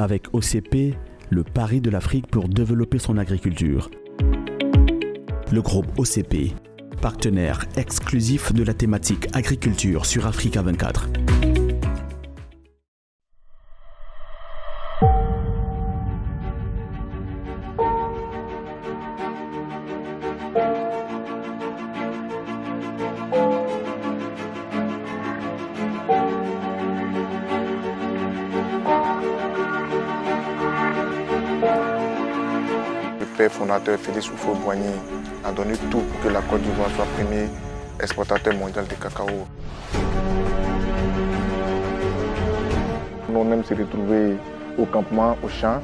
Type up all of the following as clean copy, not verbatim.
avec OCP, le pari de l'Afrique pour développer son agriculture. Le groupe OCP, partenaire exclusif de la thématique agriculture sur Africa 24. Le père fondateur Félix Houphouët-Boigny a donné tout pour que la Côte d'Ivoire soit premier exportateur mondial de cacao. On aime se retrouver au campement, au champ,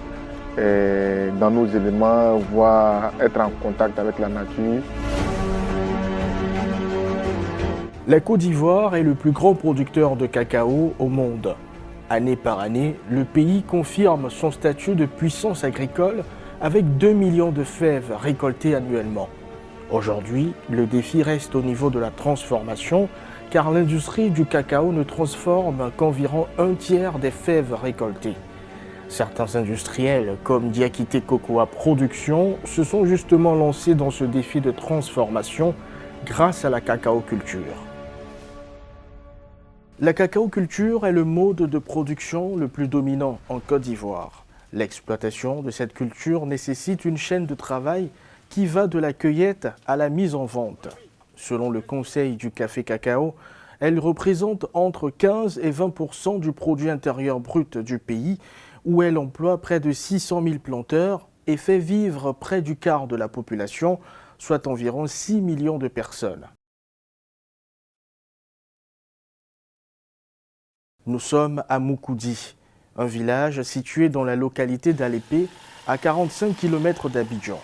dans nos éléments, voir être en contact avec la nature. La Côte d'Ivoire est le plus grand producteur de cacao au monde. Année par année, le pays confirme son statut de puissance agricole avec 2 millions de fèves récoltées annuellement. Aujourd'hui, le défi reste au niveau de la transformation, car l'industrie du cacao ne transforme qu'environ un tiers des fèves récoltées. Certains industriels, comme Diakité Cocoa Production, se sont justement lancés dans ce défi de transformation grâce à la cacaoculture. La cacaoculture est le mode de production le plus dominant en Côte d'Ivoire. L'exploitation de cette culture nécessite une chaîne de travail qui va de la cueillette à la mise en vente. Selon le Conseil du café cacao, elle représente entre 15 et 20% du produit intérieur brut du pays, où elle emploie près de 600 000 planteurs et fait vivre près du quart de la population, soit environ 6 millions de personnes. Nous sommes à Moukoudi, un village situé dans la localité d'Alépé, à 45 km d'Abidjan.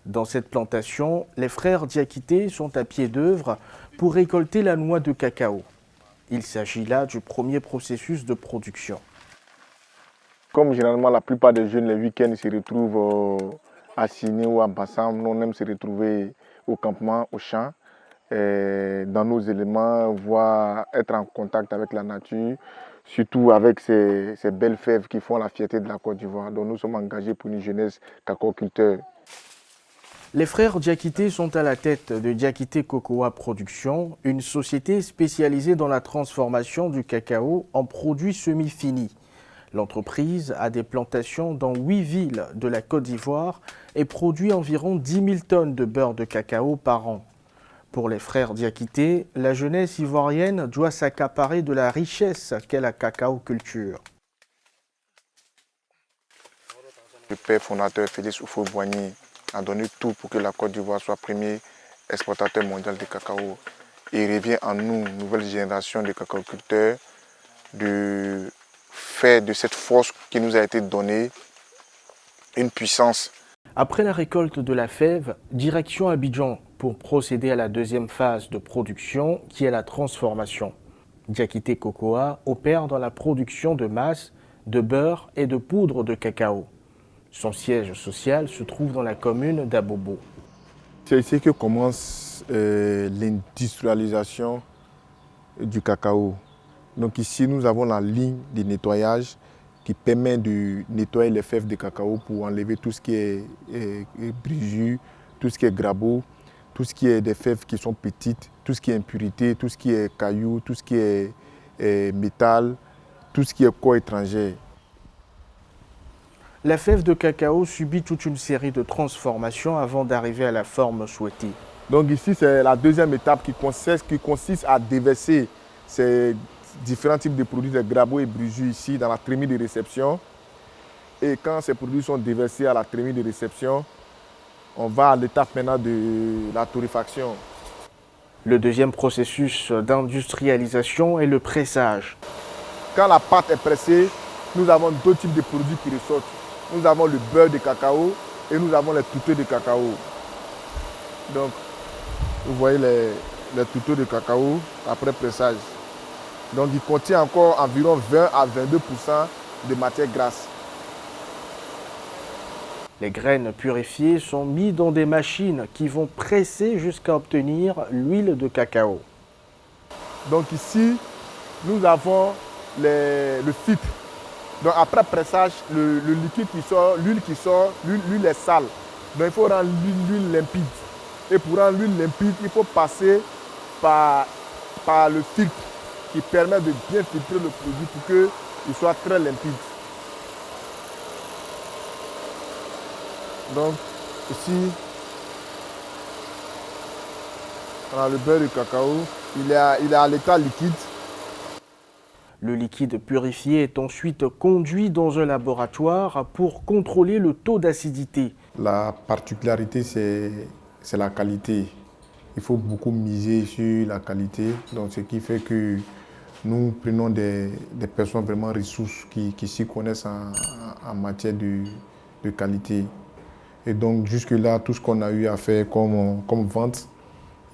Dans cette plantation, les frères Diakité sont à pied d'œuvre pour récolter la noix de cacao. Il s'agit là du premier processus de production. Comme généralement la plupart des jeunes les week-ends se retrouvent à Siné ou à Bassam, on aime se retrouver au campement, au champ, dans nos éléments, voir être en contact avec la nature, surtout avec ces belles fèves qui font la fierté de la Côte d'Ivoire. Donc nous sommes engagés pour une jeunesse cacaoculteur. Les frères Diakité sont à la tête de Diakité Cocoa Production, une société spécialisée dans la transformation du cacao en produits semi-finis. L'entreprise a des plantations dans 8 villes de la Côte d'Ivoire et produit environ 10 000 tonnes de beurre de cacao par an. Pour les frères Diakité, la jeunesse ivoirienne doit s'accaparer de la richesse qu'est la cacaoculture. Le père fondateur Félix Houphouët-Boigny a donné tout pour que la Côte d'Ivoire soit premier exportateur mondial de cacao. Et il revient en nous, nouvelle génération de cacaoculteurs, de faire de cette force qui nous a été donnée une puissance. Après la récolte de la fève, direction Abidjan pour procéder à la deuxième phase de production qui est la transformation. Diakité Cocoa opère dans la production de masse, de beurre et de poudre de cacao. Son siège social se trouve dans la commune d'Abobo. C'est ici que commence l'industrialisation du cacao. Donc ici, nous avons la ligne de nettoyage qui permet de nettoyer les fèves de cacao pour enlever tout ce qui est brisure, tout ce qui est grabeau, tout ce qui est des fèves qui sont petites, tout ce qui est impurité, tout ce qui est cailloux, tout ce qui est métal, tout ce qui est corps étranger. La fève de cacao subit toute une série de transformations avant d'arriver à la forme souhaitée. Donc ici, c'est la deuxième étape qui consiste à déverser ces différents types de produits de grabeaux et brisures ici dans la trémie de réception. Et quand ces produits sont déversés à la trémie de réception, on va à l'étape maintenant de la torréfaction. Le deuxième processus d'industrialisation est le pressage. Quand la pâte est pressée, nous avons deux types de produits qui ressortent. Nous avons le beurre de cacao et nous avons les touteaux de cacao. Donc, vous voyez les touteaux de cacao après pressage. Donc, il contient encore environ 20 à 22% de matière grasse. Les graines purifiées sont mises dans des machines qui vont presser jusqu'à obtenir l'huile de cacao. Donc ici, nous avons le filtre. Donc après pressage, le liquide qui sort, l'huile est sale. Donc il faut rendre l'huile limpide. Et pour rendre l'huile limpide, il faut passer par le filtre qui permet de bien filtrer le produit pour qu'il soit très limpide. Donc ici, on a le beurre de cacao, il est à l'état liquide. Le liquide purifié est ensuite conduit dans un laboratoire pour contrôler le taux d'acidité. La particularité, c'est la qualité. Il faut beaucoup miser sur la qualité, donc ce qui fait que nous prenons des personnes vraiment ressources qui s'y connaissent en matière de qualité. Et donc jusque-là, tout ce qu'on a eu à faire comme vente,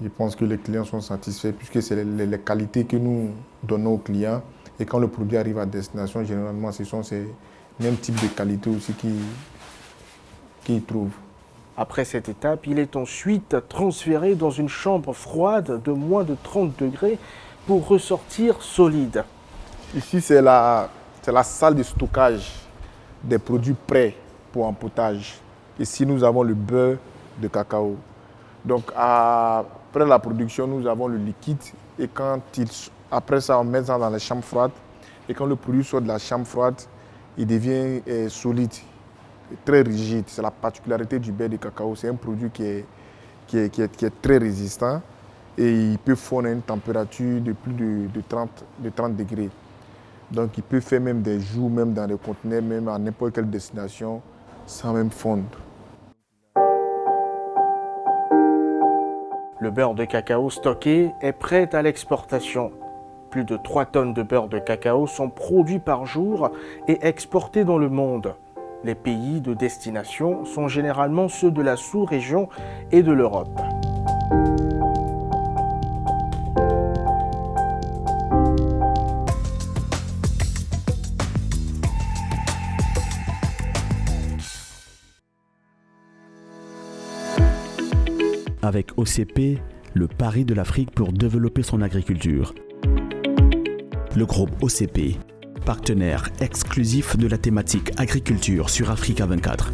je pense que les clients sont satisfaits puisque c'est les qualités que nous donnons aux clients. Et quand le produit arrive à destination, généralement, ce sont ces mêmes types de qualités aussi qu'ils trouvent. Après cette étape, il est ensuite transféré dans une chambre froide de moins de 30 degrés pour ressortir solide. Ici, c'est la salle de stockage des produits prêts pour empotage. Ici, nous avons le beurre de cacao. Donc, après la production, nous avons le liquide. Et après ça, on met ça dans les chambres froides. Et quand le produit sort de la chambre froide, il devient solide, très rigide. C'est la particularité du beurre de cacao. C'est un produit qui est très résistant. Et il peut fondre à une température de plus de 30 degrés. Donc, il peut faire même des jours, même dans des conteneurs, même à n'importe quelle destination, sans même fondre. Le beurre de cacao stocké est prêt à l'exportation. Plus de 3 tonnes de beurre de cacao sont produits par jour et exportés dans le monde. Les pays de destination sont généralement ceux de la sous-région et de l'Europe. Avec OCP, le pari de l'Afrique pour développer son agriculture. Le groupe OCP, partenaire exclusif de la thématique agriculture sur Africa 24.